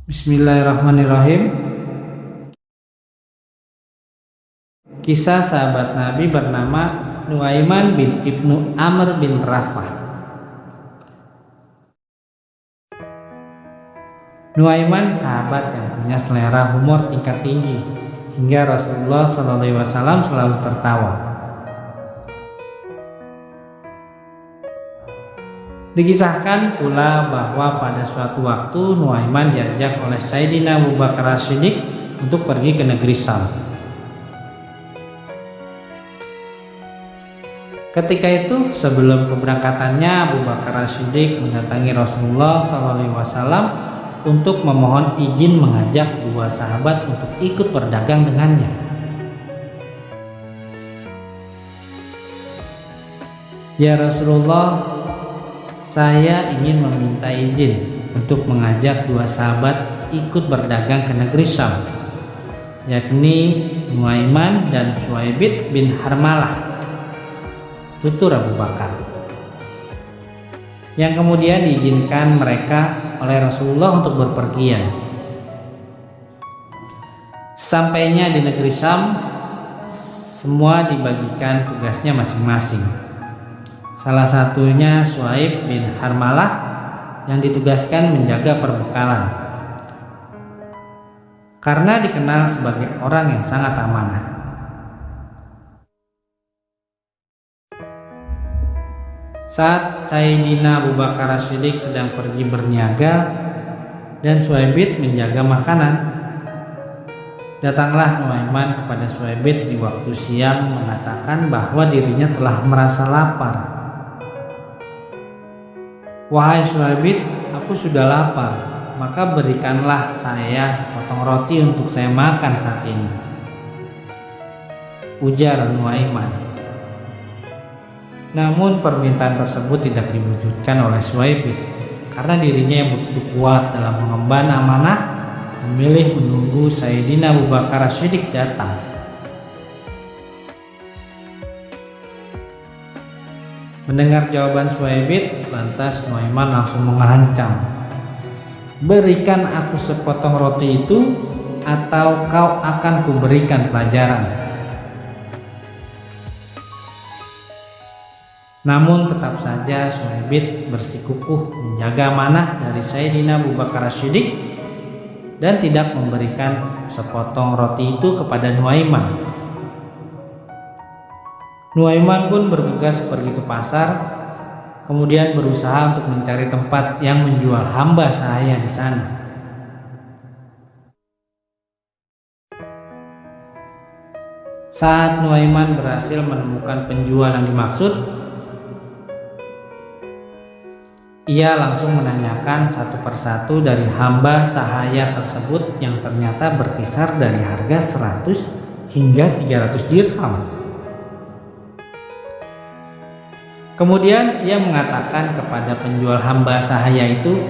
Bismillahirrahmanirrahim. Kisah sahabat Nabi bernama Nuaiman bin Ibnu Amr bin Rafah. Nuaiman sahabat yang punya selera humor tingkat tinggi, hingga Rasulullah SAW selalu tertawa. Dikisahkan pula bahwa pada suatu waktu Nuaiman diajak oleh Sayyidina Abu Bakar As-Siddiq untuk pergi ke negeri Syam. Ketika itu, sebelum keberangkatannya, Abu Bakar As-Siddiq mendatangi Rasulullah SAW untuk memohon izin mengajak dua sahabat untuk ikut berdagang dengannya. Ya Rasulullah, saya ingin meminta izin untuk mengajak dua sahabat ikut berdagang ke negeri Syam, yakni Nuaiman dan Suhaibit bin Harmalah, tutur Abu Bakar, yang kemudian diizinkan mereka oleh Rasulullah untuk berpergian. Sesampainya di negeri Syam, semua dibagikan tugasnya masing-masing. Salah satunya Suhaib bin Harmalah yang ditugaskan menjaga perbekalan, karena dikenal sebagai orang yang sangat amanah. Saat Sayyidina Abu Bakar As-Siddiq sedang pergi berniaga dan Suhaibit menjaga makanan, datanglah Nuaiman kepada Suhaibit di waktu siang mengatakan bahwa dirinya telah merasa lapar. Wahai Suhaibit, aku sudah lapar, maka berikanlah saya sepotong roti untuk saya makan saat ini, ujar Nuaiman. Namun permintaan tersebut tidak diwujudkan oleh Suhaibit, karena dirinya yang begitu kuat dalam mengemban amanah memilih menunggu Sayyidina Abu Bakar As-Siddiq datang. Mendengar jawaban Suhaibit, lantas Nuaiman langsung mengancam, "Berikan aku sepotong roti itu, atau kau akan kuberikan pelajaran." Namun tetap saja Suhaibit bersikukuh menjaga amanah dari Sayyidina Abu Bakar As-Siddiq dan tidak memberikan sepotong roti itu kepada Nuaiman. Nuaiman pun bergegas pergi ke pasar, kemudian berusaha untuk mencari tempat yang menjual hamba sahaya di sana. Saat Nuaiman berhasil menemukan penjual yang dimaksud, ia langsung menanyakan satu persatu dari hamba sahaya tersebut yang ternyata berkisar dari harga 100 hingga 300 dirham. Kemudian ia mengatakan kepada penjual hamba sahaya itu,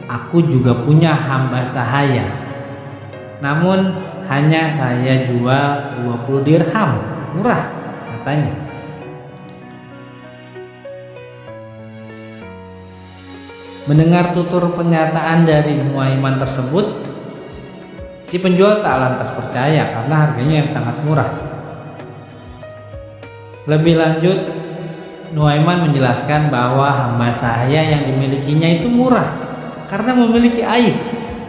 "Aku juga punya hamba sahaya, namun hanya saya jual 20 dirham, murah," katanya. Mendengar tutur pernyataan dari Nuaiman tersebut, si penjual tak lantas percaya karena harganya yang sangat murah. Lebih lanjut, Nuaiman menjelaskan bahwa hamba sahaya yang dimilikinya itu murah karena memiliki aib,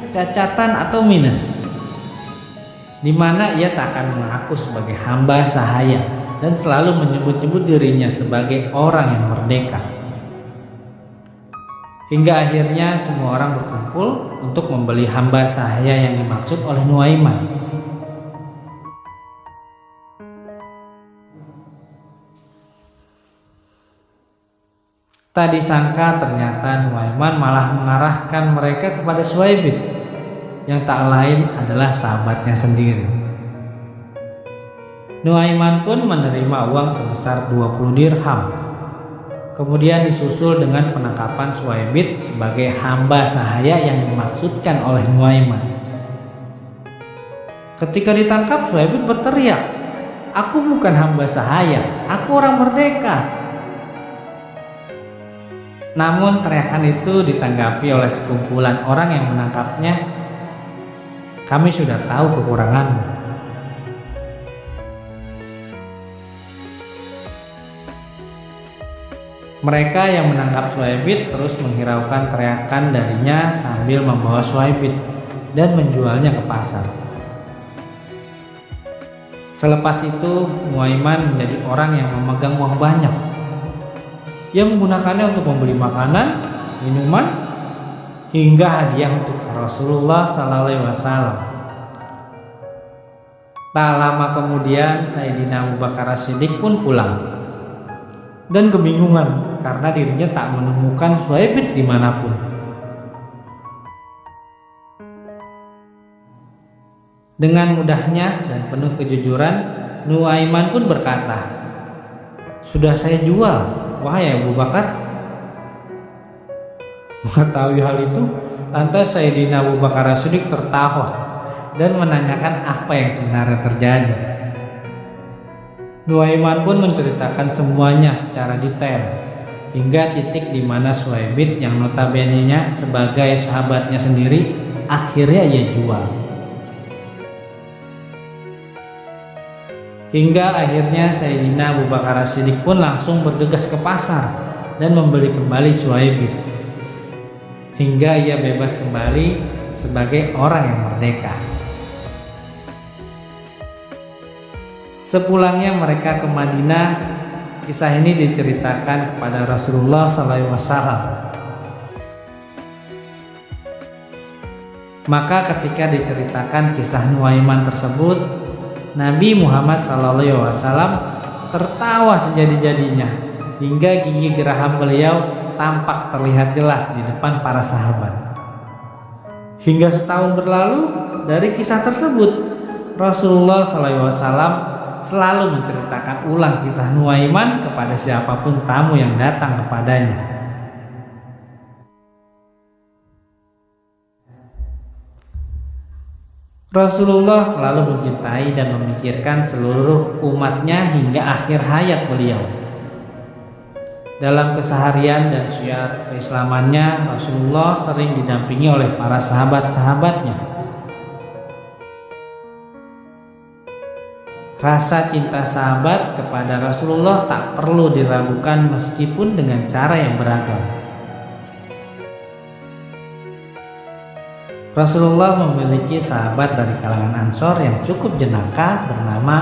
cacatan atau minus, di mana ia tak akan mengaku sebagai hamba sahaya dan selalu menyebut-nyebut dirinya sebagai orang yang merdeka. Hingga akhirnya semua orang berkumpul untuk membeli hamba sahaya yang dimaksud oleh Nuaiman. Tak disangka ternyata Nuaiman malah mengarahkan mereka kepada Suhaibit, yang tak lain adalah sahabatnya sendiri. Nuaiman pun menerima uang sebesar 20 dirham. Kemudian disusul dengan penangkapan Suhaibit sebagai hamba sahaya yang dimaksudkan oleh Nuaiman. Ketika ditangkap, Suhaibit berteriak, "Aku bukan hamba sahaya, aku orang merdeka." Namun teriakan itu ditanggapi oleh sekumpulan orang yang menangkapnya kami sudah tahu kekuranganmu. Mereka yang menangkap Suhaibit terus menghiraukan teriakan darinya sambil membawa Suhaibit dan menjualnya ke pasar. Selepas itu, Nuaiman menjadi orang yang memegang uang banyak. Ia menggunakannya untuk membeli makanan, minuman, hingga hadiah untuk Rasulullah SAW. Tak lama kemudian, Sayyidina Abu Bakar As-Siddiq pun pulang dan kebingungan karena dirinya tak menemukan Suhaibit dimanapun. Dengan mudahnya dan penuh kejujuran, Nuaiman pun berkata, "Sudah saya jual, wahai Abu Bakar." Mengetahui hal itu, lantas Sayyidina Abu Bakar As-Siddiq tertawa dan menanyakan apa yang sebenarnya terjadi. Nuaiman pun menceritakan semuanya secara detail, hingga titik di mana Suhaibit yang notabene-nya sebagai sahabatnya sendiri akhirnya ia jual. Hingga akhirnya Sayyidina Abu Bakar As-Siddiq pun langsung bergegas ke pasar dan membeli kembali Suhaibit, hingga ia bebas kembali sebagai orang yang merdeka. Sepulangnya mereka ke Madinah, kisah ini diceritakan kepada Rasulullah SAW. Maka ketika diceritakan kisah Nuaiman tersebut, Nabi Muhammad SAW tertawa sejadi-jadinya hingga gigi geraham beliau tampak terlihat jelas di depan para sahabat. Hingga setahun berlalu dari kisah tersebut, Rasulullah SAW selalu menceritakan ulang kisah Nuaiman kepada siapapun tamu yang datang kepadanya. Rasulullah selalu mencintai dan memikirkan seluruh umatnya hingga akhir hayat beliau. Dalam keseharian dan syiar keislamannya, Rasulullah sering didampingi oleh para sahabat-sahabatnya. Rasa cinta sahabat kepada Rasulullah tak perlu diragukan meskipun dengan cara yang beragam. Rasulullah memiliki sahabat dari kalangan Ansor yang cukup jenaka bernama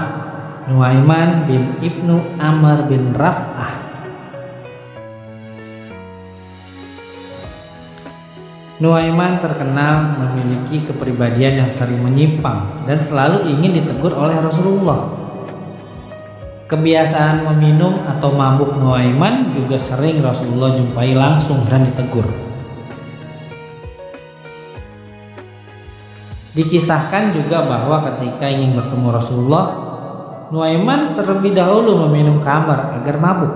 Nuaiman bin Ibnu Amr bin Raf'ah. Nuaiman terkenal memiliki kepribadian yang sering menyimpang dan selalu ingin ditegur oleh Rasulullah. Kebiasaan meminum atau mabuk Nuaiman juga sering Rasulullah jumpai langsung dan ditegur. Dikisahkan juga bahwa ketika ingin bertemu Rasulullah, Nuaiman terlebih dahulu meminum khamar agar mabuk,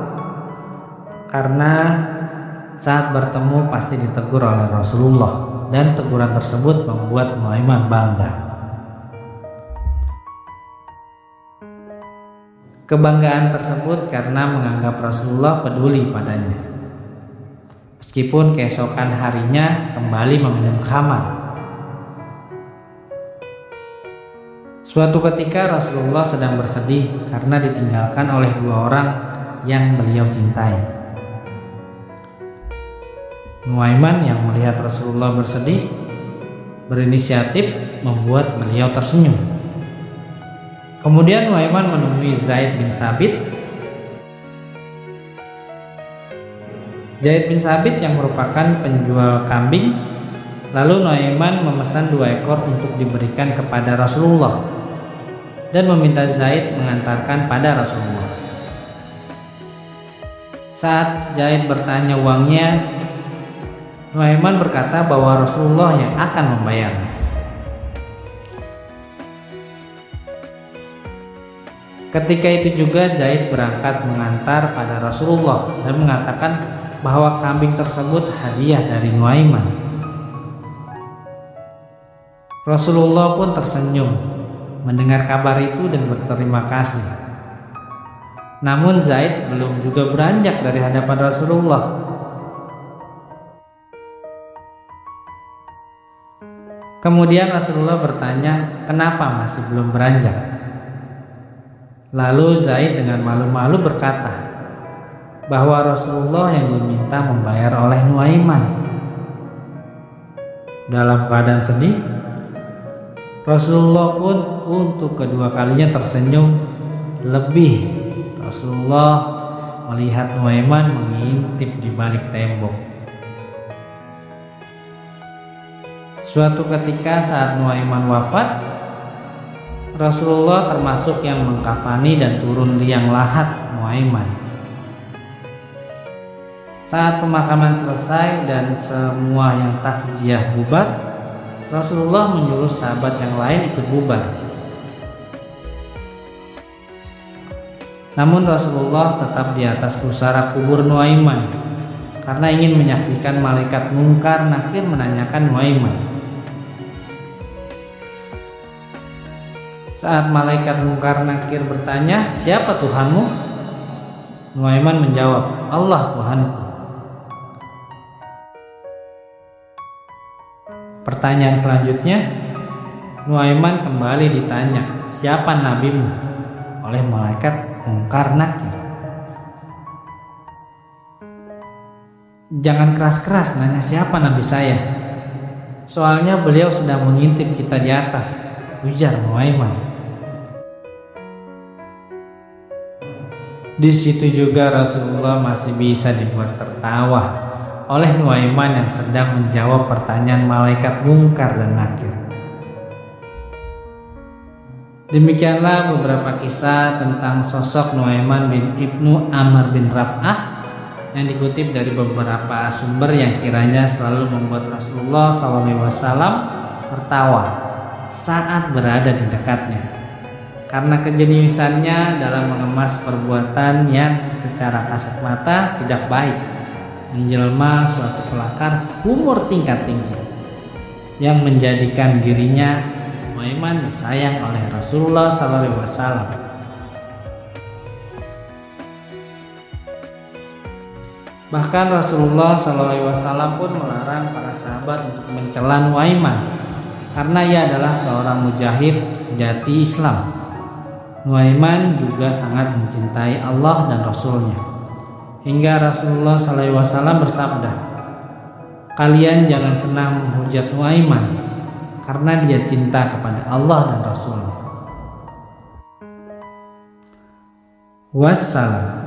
karena saat bertemu pasti ditegur oleh Rasulullah, dan teguran tersebut membuat Nuaiman bangga. Kebanggaan tersebut karena menganggap Rasulullah peduli padanya, meskipun keesokan harinya kembali meminum khamar. Suatu ketika Rasulullah sedang bersedih karena ditinggalkan oleh dua orang yang beliau cintai. Nuaiman yang melihat Rasulullah bersedih berinisiatif membuat beliau tersenyum. Kemudian Nuaiman menemui Zaid bin Sabit. Zaid bin Sabit yang merupakan penjual kambing. Lalu Nuaiman memesan 2 ekor untuk diberikan kepada Rasulullah dan meminta Zaid mengantarkan pada Rasulullah. Saat Zaid bertanya uangnya, Nuaiman berkata bahwa Rasulullah yang akan membayarnya. Ketika itu juga Zaid berangkat mengantar pada Rasulullah dan mengatakan bahwa kambing tersebut hadiah dari Nuaiman. Rasulullah pun tersenyum mendengar kabar itu dan berterima kasih. Namun Zaid belum juga beranjak dari hadapan Rasulullah. Kemudian Rasulullah bertanya, kenapa masih belum beranjak? Lalu Zaid dengan malu-malu berkata bahwa Rasulullah yang diminta membayar oleh Nuaiman. Dalam keadaan sedih, Rasulullah pun untuk kedua kalinya tersenyum lebih. Rasulullah melihat Nuaiman mengintip di balik tembok. Suatu ketika saat Nuaiman wafat, Rasulullah termasuk yang mengkafani dan turun liang lahat Nuaiman. Saat pemakaman selesai dan semua yang takziah bubar, Rasulullah menyuruh sahabat yang lain ikut bubar. Namun Rasulullah tetap di atas pusara kubur Nuaiman karena ingin menyaksikan malaikat Munkar Nakir menanyakan Nuaiman. Saat malaikat Munkar Nakir bertanya, "Siapa Tuhanmu?" Nuaiman menjawab, "Allah Tuhanku." Pertanyaan selanjutnya, Nuaiman kembali ditanya, "Siapa nabimu?" oleh malaikat Munkar Nakir. "Jangan keras-keras nanya siapa nabi saya. Soalnya beliau sedang mengintip kita di atas," ujar Nuaiman. Di situ juga Rasulullah masih bisa dibuat tertawa oleh Nuaiman yang sedang menjawab pertanyaan malaikat Munkar dan Nakir. Demikianlah beberapa kisah tentang sosok Nuaiman bin Ibnu Amr bin Raf'ah yang dikutip dari beberapa sumber yang kiranya selalu membuat Rasulullah SAW tertawa saat berada di dekatnya, karena kejeniusannya dalam mengemas perbuatan yang secara kasat mata tidak baik, menjelma suatu pelakar humor tingkat tinggi yang menjadikan dirinya Nuaiman disayang oleh Rasulullah SAW. Bahkan Rasulullah SAW pun melarang para sahabat untuk mencela Nuaiman karena ia adalah seorang mujahid sejati Islam. Nuaiman juga sangat mencintai Allah dan Rasulnya, hingga Rasulullah SAW bersabda, "Kalian jangan senang menghujat Nuaiman karena dia cinta kepada Allah dan Rasulnya." Wassalam.